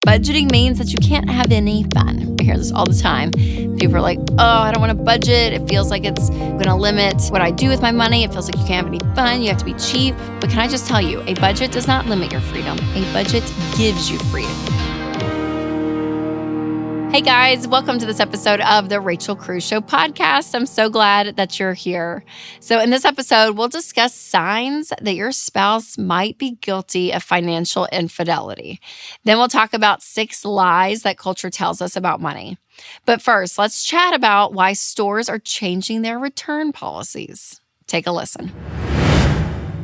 budgeting means that you can't have any fun. I hear this all the time. People are like, oh, I don't want to budget. It feels like it's going to limit what I do with my money. It feels like you can't have any fun. You have to be cheap. But can I just tell you, a budget does not limit your freedom. A budget gives you freedom. Hey guys, welcome to this episode of the Rachel Cruze Show podcast. I'm so glad that you're here. So in this episode, we'll discuss signs that your spouse might be guilty of financial infidelity. Then we'll talk about 6 lies that culture tells us about money. But first, let's chat about why stores are changing their return policies. Take a listen.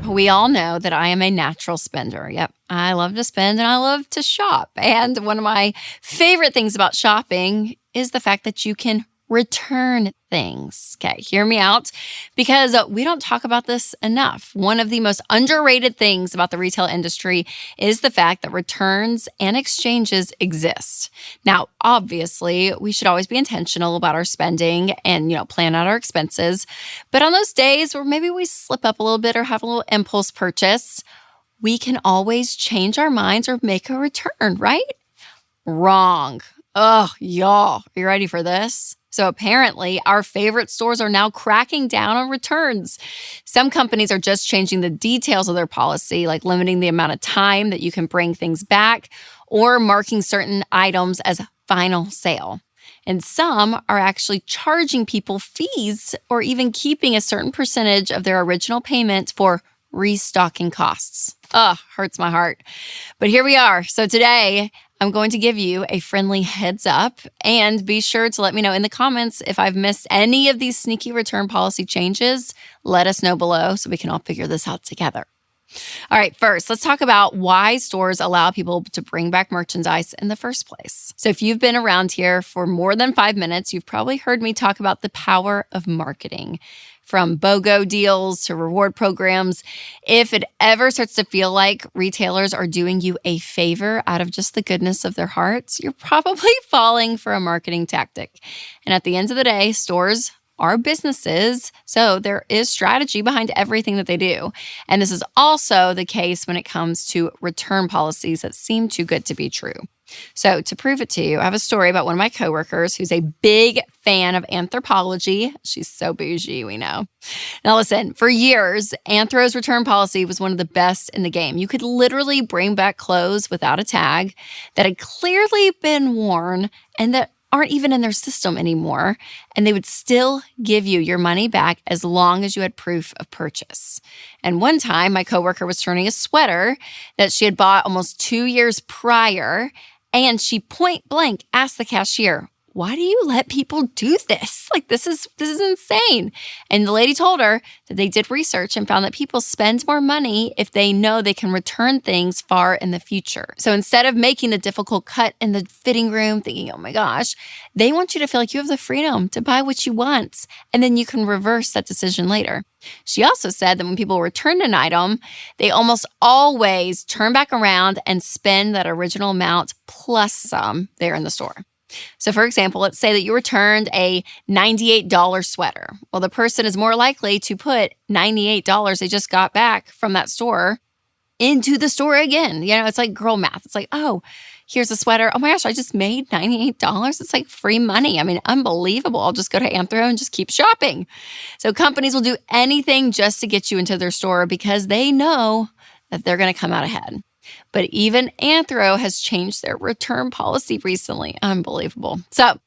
We all know that I am a natural spender. Yep, I love to spend and I love to shop. And one of my favorite things about shopping is the fact that you can return things. Okay, hear me out, because we don't talk about this enough. One of the most underrated things about the retail industry is the fact that returns and exchanges exist. Now, obviously, we should always be intentional about our spending and, plan out our expenses. But on those days where maybe we slip up a little bit or have a little impulse purchase, we can always change our minds or make a return, right? Wrong. Oh, y'all, are you ready for this? So apparently, our favorite stores are now cracking down on returns. Some companies are just changing the details of their policy, like limiting the amount of time that you can bring things back or marking certain items as final sale. And some are actually charging people fees or even keeping a certain percentage of their original payment for restocking costs. Hurts my heart. But here we are. So today, I'm going to give you a friendly heads up, and be sure to let me know in the comments if I've missed any of these sneaky return policy changes. Let us know below so we can all figure this out together. All right, first, let's talk about why stores allow people to bring back merchandise in the first place. So if you've been around here for more than 5 minutes, you've probably heard me talk about the power of marketing. From BOGO deals to reward programs, if it ever starts to feel like retailers are doing you a favor out of just the goodness of their hearts, you're probably falling for a marketing tactic. And at the end of the day, stores are businesses, so there is strategy behind everything that they do. And this is also the case when it comes to return policies that seem too good to be true. So to prove it to you, I have a story about one of my coworkers who's a big fan of anthropology. She's so bougie, we know. Now listen, for years, Anthro's return policy was one of the best in the game. You could literally bring back clothes without a tag that had clearly been worn and that aren't even in their system anymore, and they would still give you your money back as long as you had proof of purchase. And one time, my coworker was turning a sweater that she had bought almost 2 years prior, and she point blank asked the cashier, "Why do you let people do this? This is insane." And the lady told her that they did research and found that people spend more money if they know they can return things far in the future. So instead of making the difficult cut in the fitting room, thinking, oh my gosh, they want you to feel like you have the freedom to buy what you want, and then you can reverse that decision later. She also said that when people return an item, they almost always turn back around and spend that original amount plus some there in the store. So for example, let's say that you returned a $98 sweater. Well, the person is more likely to put $98 they just got back from that store into the store again. It's like girl math. It's like, oh, here's a sweater. Oh my gosh, I just made $98. It's like free money. I mean, unbelievable. I'll just go to Anthro and just keep shopping. So companies will do anything just to get you into their store because they know that they're going to come out ahead. But even Anthro has changed their return policy recently. Unbelievable. So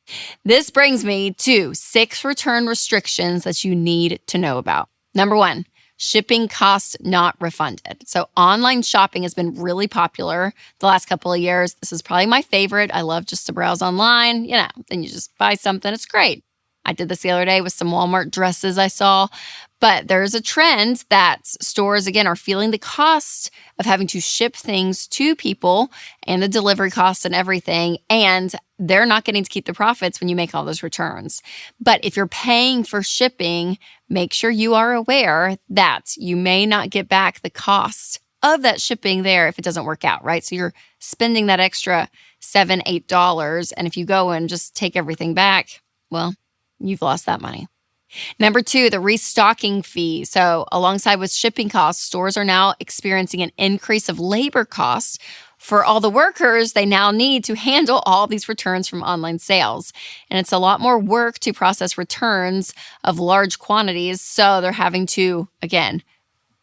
this brings me to 6 return restrictions that you need to know about. Number 1, shipping costs not refunded. So online shopping has been really popular the last couple of years. This is probably my favorite. I love just to browse online. Then you just buy something. It's great. I did this the other day with some Walmart dresses I saw. But there's a trend that stores, again, are feeling the cost of having to ship things to people and the delivery costs and everything, and they're not getting to keep the profits when you make all those returns. But if you're paying for shipping, make sure you are aware that you may not get back the cost of that shipping there if it doesn't work out, right? So you're spending that extra $7, $8, and if you go and just take everything back, well, you've lost that money. Number 2, the restocking fee. So alongside with shipping costs, stores are now experiencing an increase of labor costs For all the workers, they now need to handle all these returns from online sales. And it's a lot more work to process returns of large quantities. So they're having to, again,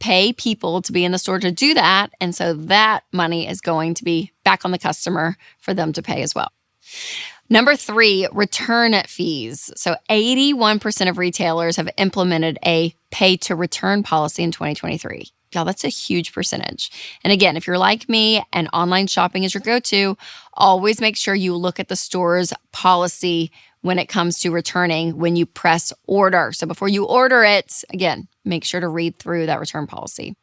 pay people to be in the store to do that. And so that money is going to be back on the customer for them to pay as well. Number 3, return fees. So 81% of retailers have implemented a pay to return policy in 2023. Y'all, that's a huge percentage. And again, if you're like me and online shopping is your go-to, always make sure you look at the store's policy when it comes to returning when you press order. So before you order it, again, make sure to read through that return policy.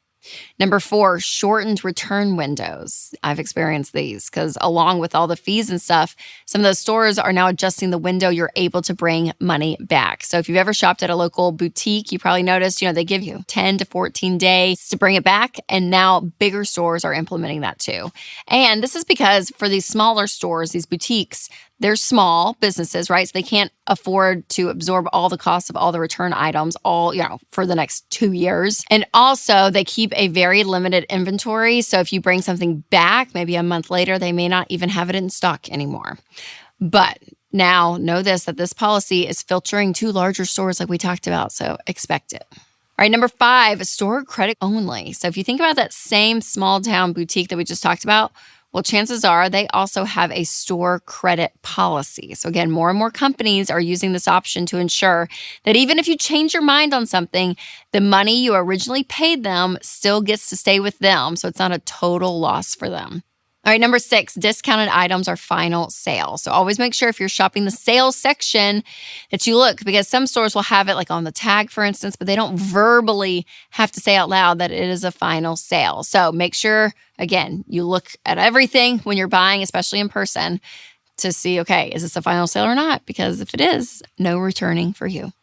Number 4, shortened return windows. I've experienced these because along with all the fees and stuff, some of those stores are now adjusting the window you're able to bring money back. So if you've ever shopped at a local boutique, you probably noticed, they give you 10 to 14 days to bring it back. And now bigger stores are implementing that too. And this is because for these smaller stores, these boutiques, they're small businesses, right? So they can't afford to absorb all the costs of all the return items for the next 2 years. And also they keep a very limited inventory. So if you bring something back, maybe a month later, they may not even have it in stock anymore. But now know that this policy is filtering to larger stores like we talked about. So expect it. All right, number 5, store credit only. So if you think about that same small town boutique that we just talked about, well, chances are they also have a store credit policy. So again, more and more companies are using this option to ensure that even if you change your mind on something, the money you originally paid them still gets to stay with them. So it's not a total loss for them. All right, number 6, discounted items are final sale. So always make sure if you're shopping the sales section that you look, because some stores will have it like on the tag, for instance, but they don't verbally have to say out loud that it is a final sale. So make sure, again, you look at everything when you're buying, especially in person, to see, okay, is this a final sale or not? Because if it is, no returning for you.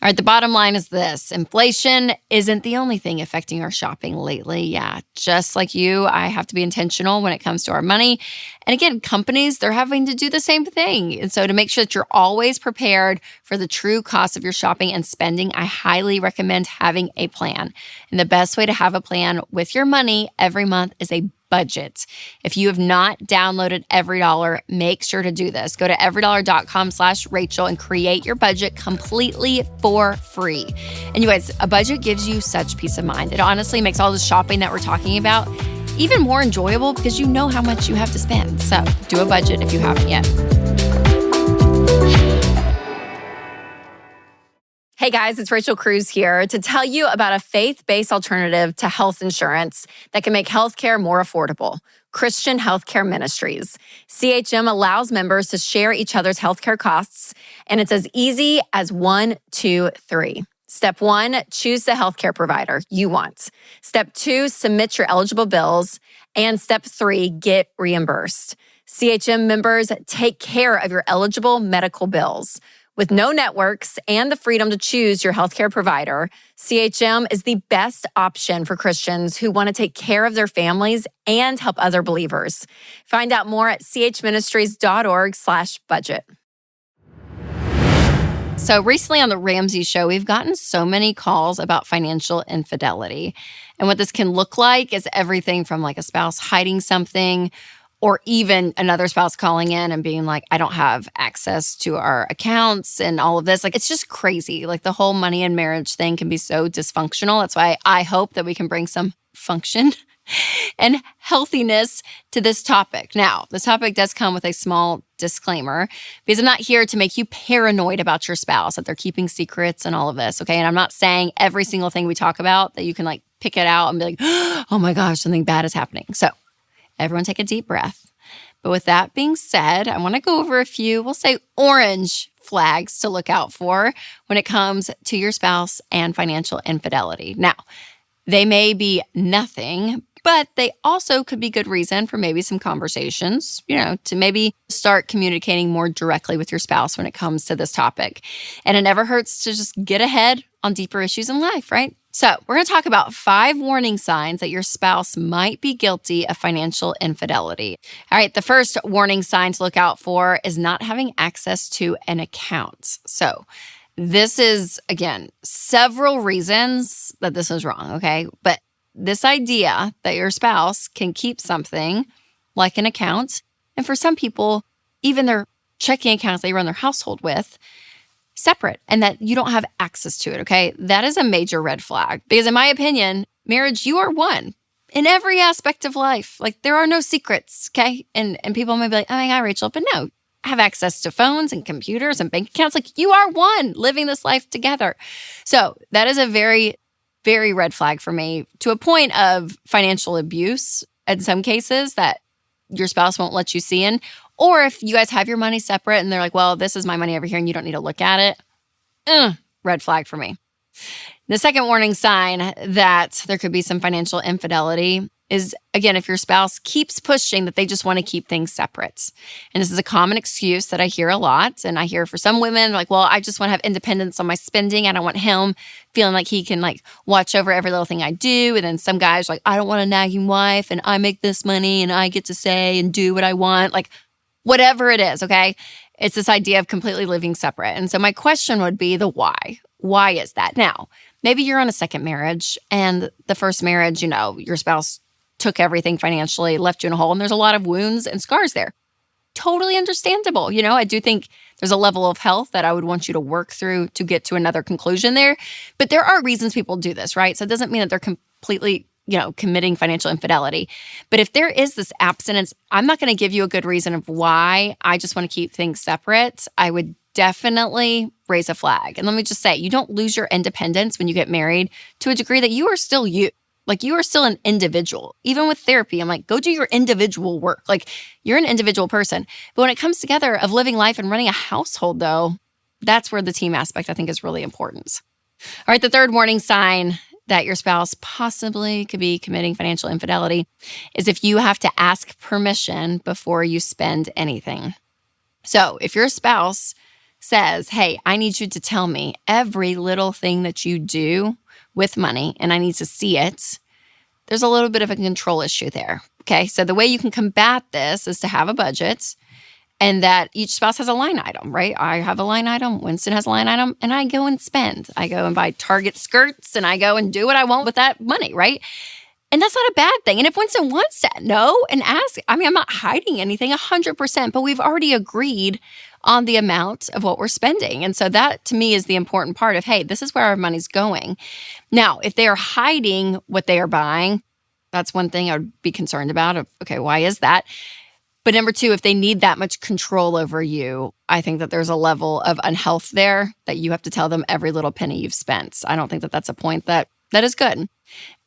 All right, the bottom line is this. Inflation isn't the only thing affecting our shopping lately. Yeah, just like you, I have to be intentional when it comes to our money. And again, companies, they're having to do the same thing. And so to make sure that you're always prepared for the true cost of your shopping and spending, I highly recommend having a plan. And the best way to have a plan with your money every month is a budget. If you have not downloaded EveryDollar, make sure to do this. Go to everydollar.com/Rachel and create your budget completely for free. And you guys, a budget gives you such peace of mind. It honestly makes all the shopping that we're talking about even more enjoyable because you know how much you have to spend. So do a budget if you haven't yet. Hey guys, it's Rachel Cruz here to tell you about a faith-based alternative to health insurance that can make healthcare more affordable. Christian Healthcare Ministries. CHM allows members to share each other's healthcare costs, and it's as easy as 1, 2, 3. Step 1, choose the healthcare provider you want. Step 2, submit your eligible bills. And step 3, get reimbursed. CHM members take care of your eligible medical bills. With no networks and the freedom to choose your healthcare provider, CHM is the best option for Christians who want to take care of their families and help other believers. Find out more at chministries.org/budget. So recently on the Ramsey show, we've gotten so many calls about financial infidelity. And what this can look like is everything from like a spouse hiding something, or even another spouse calling in and being like, I don't have access to our accounts and all of this. Like, it's just crazy. Like the whole money and marriage thing can be so dysfunctional. That's why I hope that we can bring some function and healthiness to this topic. Now, this topic does come with a small disclaimer because I'm not here to make you paranoid about your spouse, that they're keeping secrets and all of this, okay? And I'm not saying every single thing we talk about that you can like pick it out and be like, oh my gosh, something bad is happening. So everyone take a deep breath. But with that being said, I want to go over a few, we'll say orange flags to look out for when it comes to your spouse and financial infidelity. Now, they may be nothing, but they also could be good reason for maybe some conversations, to maybe start communicating more directly with your spouse when it comes to this topic. And it never hurts to just get ahead on deeper issues in life, right? So we're going to talk about 5 warning signs that your spouse might be guilty of financial infidelity. All right, the first warning sign to look out for is not having access to an account. So this is, again, several reasons that this is wrong, okay? But this idea that your spouse can keep something like an account. And for some people, even their checking accounts they run their household with, separate, and that you don't have access to it, okay? That is a major red flag. Because in my opinion, marriage, you are one in every aspect of life. Like, there are no secrets, okay? And people may be like, oh my God, Rachel, but no, I have access to phones and computers and bank accounts. Like, you are one living this life together. So that is a very, very red flag for me, to a point of financial abuse in some cases that your spouse won't let you see in. Or if you guys have your money separate and they're like, well, this is my money over here and you don't need to look at it. Red flag for me. The second warning sign that there could be some financial infidelity is, again, if your spouse keeps pushing that they just want to keep things separate. And this is a common excuse that I hear a lot. And I hear for some women, like, well, I just want to have independence on my spending. I don't want him feeling like he can watch over every little thing I do. And then some guys are like, I don't want a nagging wife and I make this money and I get to say and do what I want. Like, whatever it is, okay? It's this idea of completely living separate. And so my question would be the why. Why is that? Now, maybe you're on a second marriage and the first marriage, your spouse took everything financially, left you in a hole, and there's a lot of wounds and scars there. Totally understandable. I do think there's a level of health that I would want you to work through to get to another conclusion there. But there are reasons people do this, right? So it doesn't mean that they're completely committing financial infidelity. But if there is this abstinence, I'm not going to give you a good reason of why I just want to keep things separate. I would definitely raise a flag. And let me just say, you don't lose your independence when you get married to a degree that you are still you. Like, you are still an individual. Even with therapy, I'm like, go do your individual work. Like, you're an individual person. But when it comes together of living life and running a household, though, that's where the team aspect, I think, is really important. All right, the third warning sign that your spouse possibly could be committing financial infidelity is if you have to ask permission before you spend anything. So if your spouse says, hey, I need you to tell me every little thing that you do with money and I need to see it, there's a little bit of a control issue there. Okay, so the way you can combat this is to have a budget and that each spouse has a line item, right? I have a line item, Winston has a line item, and I go and spend. I go and buy Target skirts and I go and do what I want with that money, right? And that's not a bad thing. And if Winston wants to know and ask, I'm not hiding anything 100%, but we've already agreed on the amount of what we're spending. And so that to me is the important part of, hey, this is where our money's going. Now, if they are hiding what they are buying, that's one thing I would be concerned about. Okay, why is that? But number two, if they need that much control over you, I think that there's a level of unhealth there that you have to tell them every little penny you've spent. I don't think that that's a point that is good.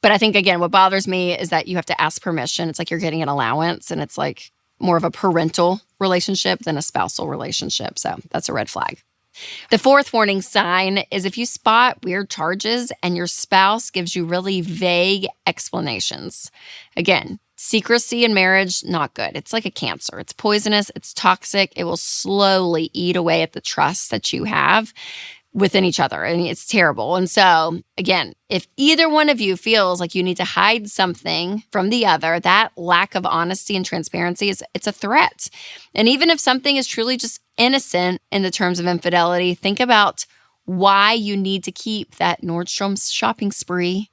But I think, again, what bothers me is that you have to ask permission. It's like you're getting an allowance, and it's like more of a parental relationship than a spousal relationship. So that's a red flag. The fourth warning sign is if you spot weird charges and your spouse gives you really vague explanations. Again, secrecy in marriage, not good. It's like a cancer. It's poisonous. It's toxic. It will slowly eat away at the trust that you have within each other. I mean, it's terrible. And so, again, if either one of you feels like you need to hide something from the other, that lack of honesty and transparency it's a threat. And even if something is truly just innocent in the terms of infidelity, think about why you need to keep that Nordstrom's shopping spree,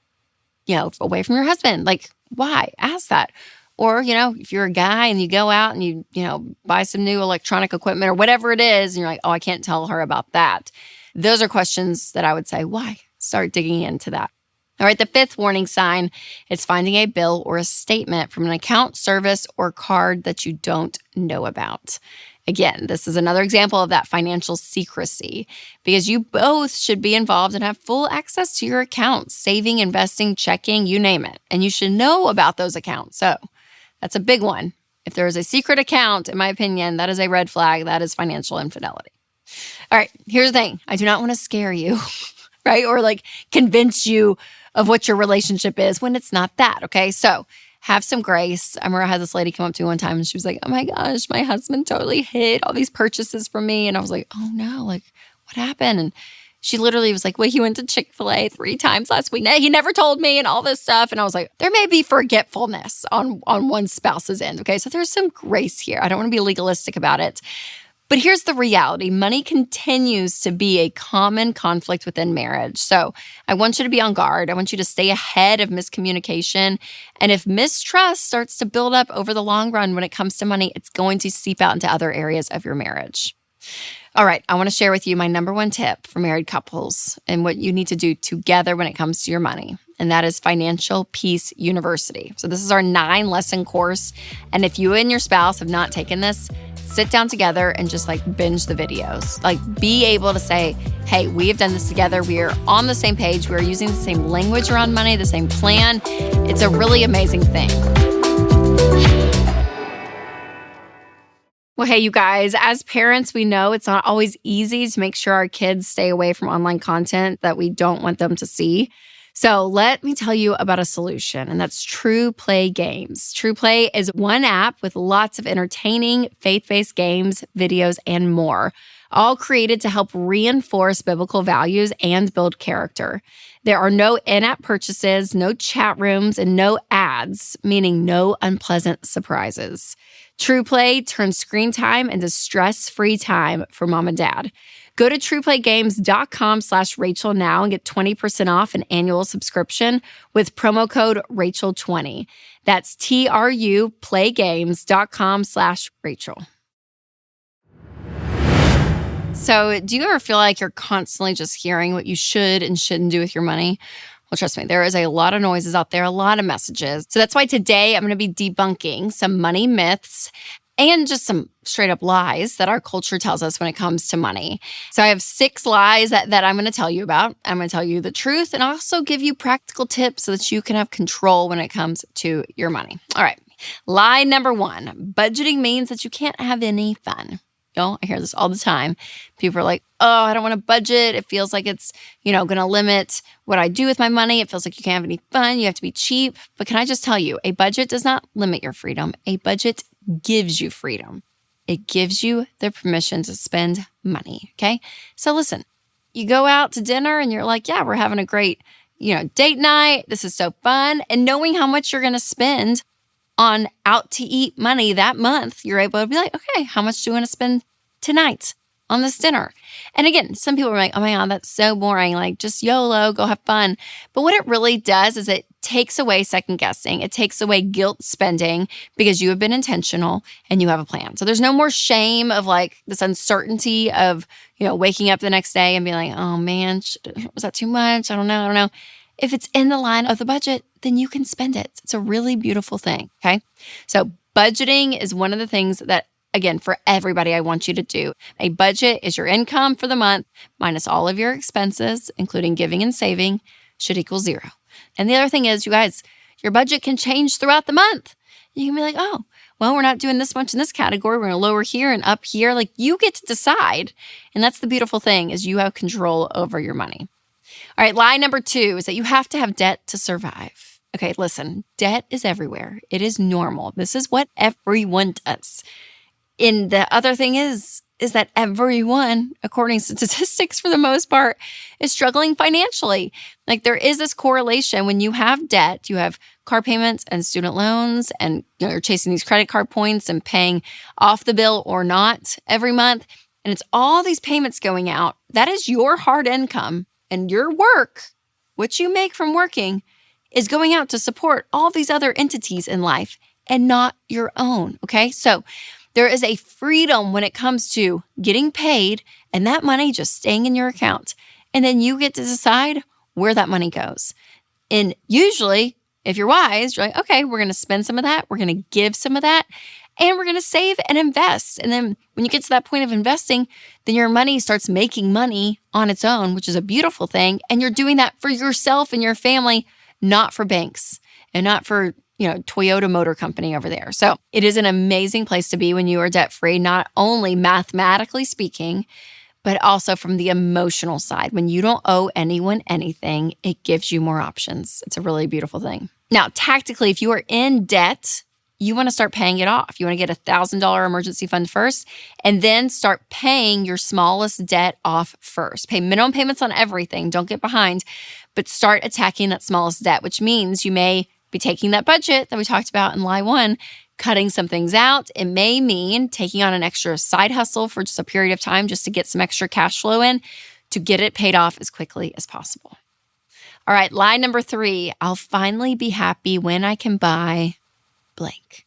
away from your husband. Like, why? Ask that. Or, if you're a guy and you go out and you buy some new electronic equipment or whatever it is, and you're like, oh, I can't tell her about that. Those are questions that I would say, why? Start digging into that. All right, the fifth warning sign is finding a bill or a statement from an account, service, or card that you don't know about. Again, this is another example of that financial secrecy because you both should be involved and have full access to your accounts, saving, investing, checking, you name it. And you should know about those accounts. So that's a big one. If there is a secret account, in my opinion, that is a red flag. That is financial infidelity. All right, here's the thing. I do not want to scare you, right? Or convince you of what your relationship is when it's not that, okay? So have some grace. I remember I had this lady come up to me one time and she was like, oh my gosh, my husband totally hid all these purchases from me. And I was like, oh no, what happened? And she literally was like, well, he went to Chick-fil-A 3 times last week. He never told me and all this stuff. And I was like, there may be forgetfulness on one spouse's end, okay? So there's some grace here. I don't want to be legalistic about it. But here's the reality. Money continues to be a common conflict within marriage. So I want you to be on guard. I want you to stay ahead of miscommunication. And if mistrust starts to build up over the long run when it comes to money, it's going to seep out into other areas of your marriage. All right, I want to share with you my number one tip for married couples and what you need to do together when it comes to your money. And that is Financial Peace University. So this is our 9-lesson course. And if you and your spouse have not taken this, sit down together and just binge the videos. Be able to say, hey, we have done this together. We are on the same page. We are using the same language around money, the same plan. It's a really amazing thing. Well, hey, you guys, as parents, we know it's not always easy to make sure our kids stay away from online content that we don't want them to see. So let me tell you about a solution, and that's True Play Games. True Play is one app with lots of entertaining, faith-based games, videos, and more, all created to help reinforce biblical values and build character. There are no in-app purchases, no chat rooms, and no ads, meaning no unpleasant surprises. True Play turns screen time into stress-free time for mom and dad. Go to trueplaygames.com/Rachel now and get 20% off an annual subscription with promo code Rachel20. That's truplaygames.com/Rachel. So do you ever feel like you're constantly just hearing what you should and shouldn't do with your money? Well, trust me, there is a lot of noises out there, a lot of messages. So that's why today I'm going to be debunking some money myths and just some straight up lies that our culture tells us when it comes to money. So I have 6 lies that I'm going to tell you about. I'm going to tell you the truth and also give you practical tips so that you can have control when it comes to your money. All right. Lie number 1, budgeting means that you can't have any fun. I hear this all the time. People are like, oh, I don't want to budget. It feels like it's, going to limit what I do with my money. It feels like you can't have any fun. You have to be cheap. But can I just tell you, a budget does not limit your freedom. A budget gives you freedom. It gives you the permission to spend money, okay? So listen, you go out to dinner and you're like, yeah, we're having a great, date night. This is so fun. And knowing how much you're going to spend on out to eat money that month, you're able to be like, okay, how much do you want to spend tonight on this dinner? And again, some people are like, oh my God, that's so boring. Just YOLO, go have fun. But what it really does is it takes away second guessing. It takes away guilt spending because you have been intentional and you have a plan. So there's no more shame of this uncertainty of, waking up the next day and being like, oh man, was that too much? I don't know. If it's in the line of the budget, then you can spend it. It's a really beautiful thing, okay? So budgeting is one of the things that, again, for everybody, I want you to do. A budget is your income for the month minus all of your expenses, including giving and saving, should equal 0. And the other thing is, you guys, your budget can change throughout the month. You can be like, oh, well, we're not doing this much in this category. We're going to lower here and up here. You get to decide. And that's the beautiful thing is you have control over your money. All right, lie number 2 is that you have to have debt to survive. Okay, listen, debt is everywhere. It is normal. This is what everyone does. And the other thing is that everyone, according to statistics for the most part, is struggling financially. There is this correlation. When you have debt, you have car payments and student loans, and you're chasing these credit card points and paying off the bill or not every month. And it's all these payments going out. That is your hard income. And your work, what you make from working, is going out to support all these other entities in life and not your own, okay? So there is a freedom when it comes to getting paid and that money just staying in your account. And then you get to decide where that money goes. And usually, if you're wise, you're like, okay, we're going to spend some of that. We're going to give some of that. And we're going to save and invest. And then when you get to that point of investing, then your money starts making money on its own, which is a beautiful thing. And you're doing that for yourself and your family, not for banks and not for, Toyota Motor Company over there. So it is an amazing place to be when you are debt-free, not only mathematically speaking, but also from the emotional side. When you don't owe anyone anything, it gives you more options. It's a really beautiful thing. Now, tactically, if you are in debt, you want to start paying it off. You want to get a $1,000 emergency fund first, and then start paying your smallest debt off first. Pay minimum payments on everything. Don't get behind, but start attacking that smallest debt, which means you may be taking that budget that we talked about in lie 1, Cutting some things out, it may mean taking on an extra side hustle for just a period of time just to get some extra cash flow in to get it paid off as quickly as possible. All right, lie number 3, I'll finally be happy when I can buy blank.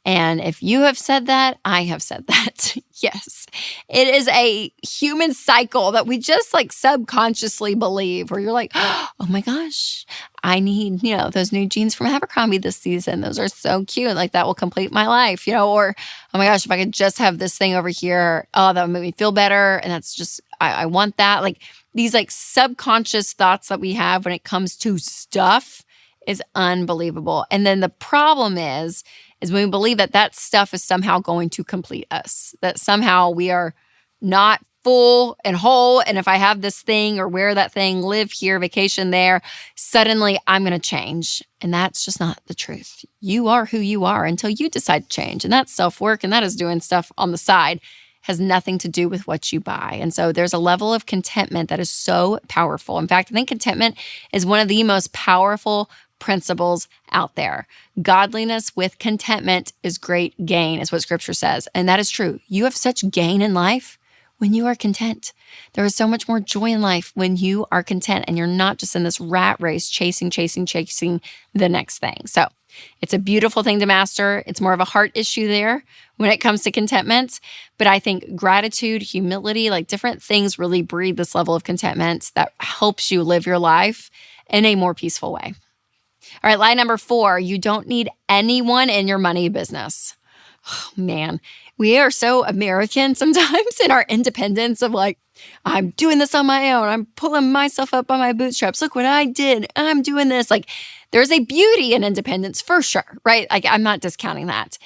And if you have said that, I have said that. Yes, it is a human cycle that we just like subconsciously believe where you're like, oh my gosh, I need, those new jeans from Abercrombie this season. Those are so cute. Like that will complete my life, or, oh my gosh, if I could just have this thing over here, oh, that would make me feel better. And that's just, I want that. Like these like subconscious thoughts that we have when it comes to stuff is unbelievable. And then the problem is when we believe that that stuff is somehow going to complete us, that somehow we are not full and whole. And if I have this thing or wear that thing, live here, vacation there, suddenly I'm going to change. And that's just not the truth. You are who you are until you decide to change. And that's self-work. And that is doing stuff on the side. Has nothing to do with what you buy. And so there's a level of contentment that is so powerful. In fact, I think contentment is one of the most powerful principles out there. Godliness with contentment is great gain, is what scripture says. And that is true. You have such gain in life when you are content. There is so much more joy in life when you are content and you're not just in this rat race chasing the next thing. So it's a beautiful thing to master. It's more of a heart issue there when it comes to contentment. But I think gratitude, humility, like different things really breed this level of contentment that helps you live your life in a more peaceful way. All right, lie number 4, you don't need anyone in your money business. Oh, man, we are so American sometimes in our independence of like, I'm doing this on my own. I'm pulling myself up by my bootstraps. Look what I did. I'm doing this. Like, there's a beauty in independence for sure, right? Like, I'm not discounting that.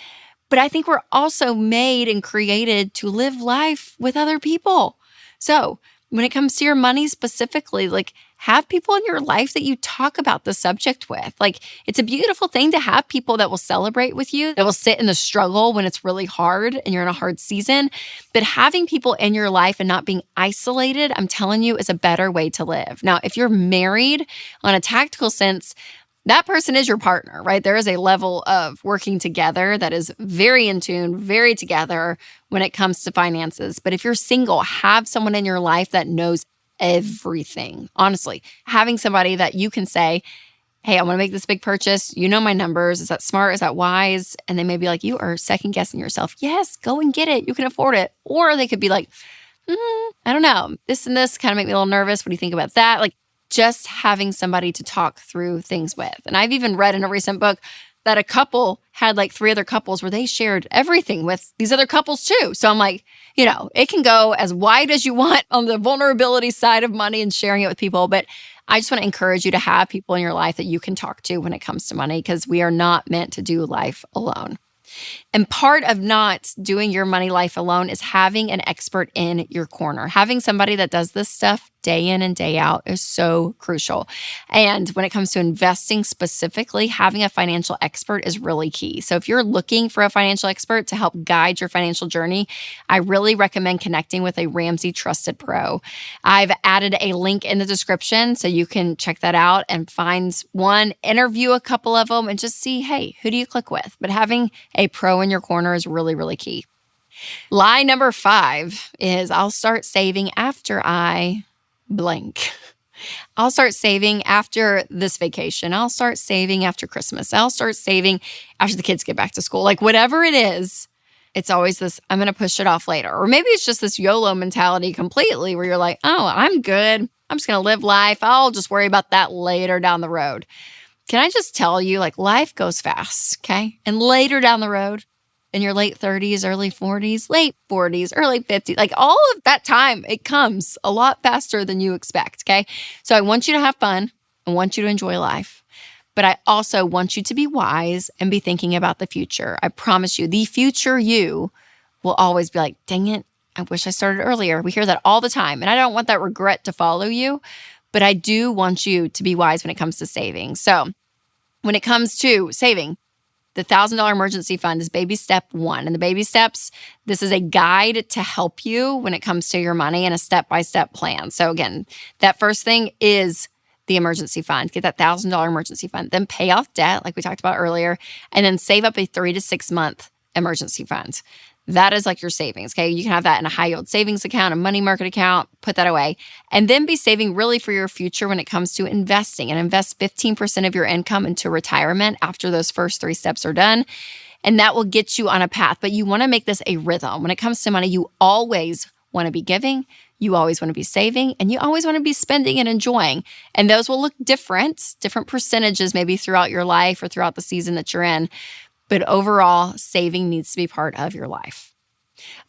But I think we're also made and created to live life with other people. So when it comes to your money specifically, like have people in your life that you talk about the subject with. Like it's a beautiful thing to have people that will celebrate with you, that will sit in the struggle when it's really hard and you're in a hard season. But having people in your life and not being isolated, I'm telling you, is a better way to live. Now, if you're married on a tactical sense, that person is your partner, right? There is a level of working together that is very in tune, very together when it comes to finances. But if you're single, have someone in your life that knows everything. Honestly, having somebody that you can say, hey, I want to make this big purchase. You know my numbers. Is that smart? Is that wise? And they may be like, you are second guessing yourself. Yes, go and get it. You can afford it. Or they could be like, I don't know. This and this kind of make me a little nervous. What do you think about that? Like, just having somebody to talk through things with. And I've even read in a recent book that a couple had like 3 other couples where they shared everything with these other couples too. So I'm like, it can go as wide as you want on the vulnerability side of money and sharing it with people. But I just want to encourage you to have people in your life that you can talk to when it comes to money, because we are not meant to do life alone. And part of not doing your money life alone is having an expert in your corner. Having somebody that does this stuff day in and day out is so crucial. And when it comes to investing specifically, having a financial expert is really key. So if you're looking for a financial expert to help guide your financial journey, I really recommend connecting with a Ramsey Trusted Pro. I've added a link in the description so you can check that out and find one, interview a couple of them, and just see, hey, who do you click with? But having a pro in your corner is really, really key. Lie number 5 is I'll start saving after I blank. I'll start saving after this vacation. I'll start saving after Christmas. I'll start saving after the kids get back to school. Like whatever it is, it's always this, I'm going to push it off later. Or maybe it's just this YOLO mentality completely where you're like, oh, I'm good. I'm just going to live life. I'll just worry about that later down the road. Can I just tell you, like life goes fast, okay? And later down the road, in your late 30s, early 40s, late 40s, early 50s, like all of that time, it comes a lot faster than you expect, okay? So I want you to have fun. I want you to enjoy life. But I also want you to be wise and be thinking about the future. I promise you, the future you will always be like, dang it, I wish I started earlier. We hear that all the time. And I don't want that regret to follow you, but I do want you to be wise when it comes to saving. So when it comes to saving, the $1,000 emergency fund is baby step 1. And the baby steps, this is a guide to help you when it comes to your money and a step-by-step plan. So again, that first thing is the emergency fund, get that $1,000 emergency fund, then pay off debt like we talked about earlier, and then save up a 3 to 6 month emergency fund. That is like your savings, okay? You can have that in a high yield savings account, a money market account, put that away, and then be saving really for your future when it comes to investing, and invest 15% of your income into retirement after those first 3 steps are done. And that will get you on a path. But you want to make this a rhythm. When it comes to money, you always want to be giving, you always want to be saving, and you always want to be spending and enjoying. And those will look different percentages maybe throughout your life or throughout the season that you're in. But overall, saving needs to be part of your life.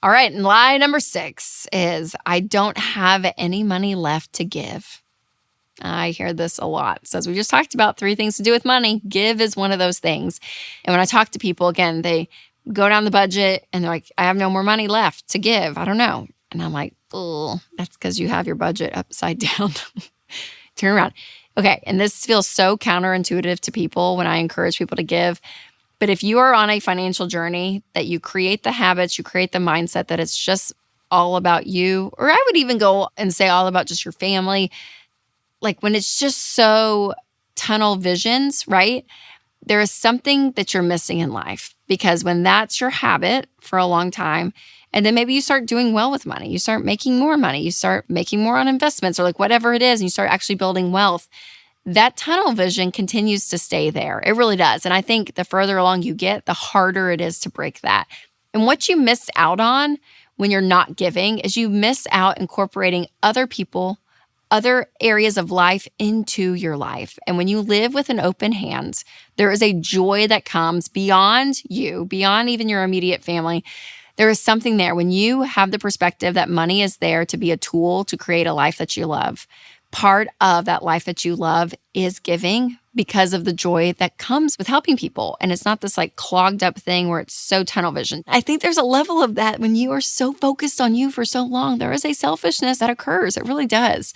All right, and lie number 6 is, I don't have any money left to give. I hear this a lot. So as we just talked about, 3 things to do with money, give is one of those things. And when I talk to people, again, they go down the budget and they're like, I have no more money left to give. I don't know. And I'm like, oh, that's because you have your budget upside down. Turn around. Okay, and this feels so counterintuitive to people when I encourage people to give. But if you are on a financial journey that you create the habits, you create the mindset that it's just all about you, or I would even go and say all about just your family, like when it's just so tunnel visions, right? There is something that you're missing in life, because when that's your habit for a long time, and then maybe you start doing well with money, you start making more money, you start making more on investments or like whatever it is, and you start actually building wealth, that tunnel vision continues to stay there. It really does. And I think the further along you get, the harder it is to break that. And what you miss out on when you're not giving is you miss out incorporating other people, other areas of life into your life. And when you live with an open hand, there is a joy that comes beyond you, beyond even your immediate family. There is something there when you have the perspective that money is there to be a tool to create a life that you love. Part of that life that you love is giving because of the joy that comes with helping people. And it's not this like clogged up thing where it's so tunnel vision. I think there's a level of that when you are so focused on you for so long, there is a selfishness that occurs. It really does.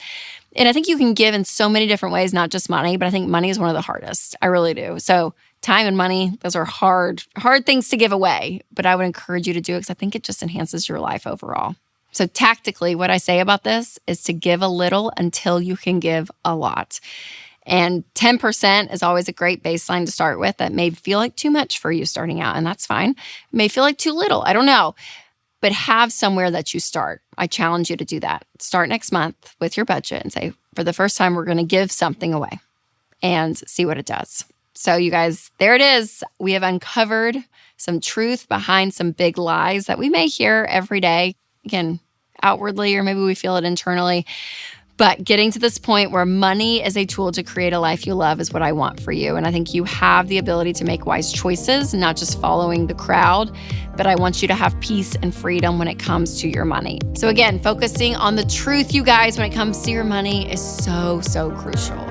And I think you can give in so many different ways, not just money, but I think money is one of the hardest. I really do. So time and money, those are hard things to give away, but I would encourage you to do it because I think it just enhances your life overall. So tactically, what I say about this is to give a little until you can give a lot. And 10% is always a great baseline to start with. That may feel like too much for you starting out, and that's fine. It may feel like too little. I don't know. But have somewhere that you start. I challenge you to do that. Start next month with your budget and say, for the first time, we're going to give something away and see what it does. So you guys, there it is. We have uncovered some truth behind some big lies that we may hear every day. Again, outwardly, or maybe we feel it internally. But getting to this point where money is a tool to create a life you love is what I want for you. And I think you have the ability to make wise choices, not just following the crowd, but I want you to have peace and freedom when it comes to your money. So again, focusing on the truth, you guys, when it comes to your money is so, so crucial.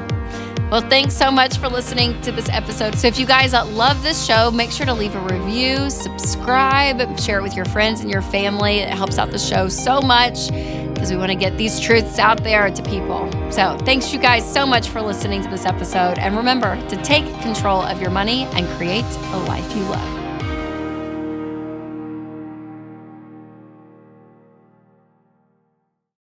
Well, thanks so much for listening to this episode. So if you guys love this show, make sure to leave a review, subscribe, share it with your friends and your family. It helps out the show so much because we want to get these truths out there to people. So thanks you guys so much for listening to this episode. And remember to take control of your money and create a life you love.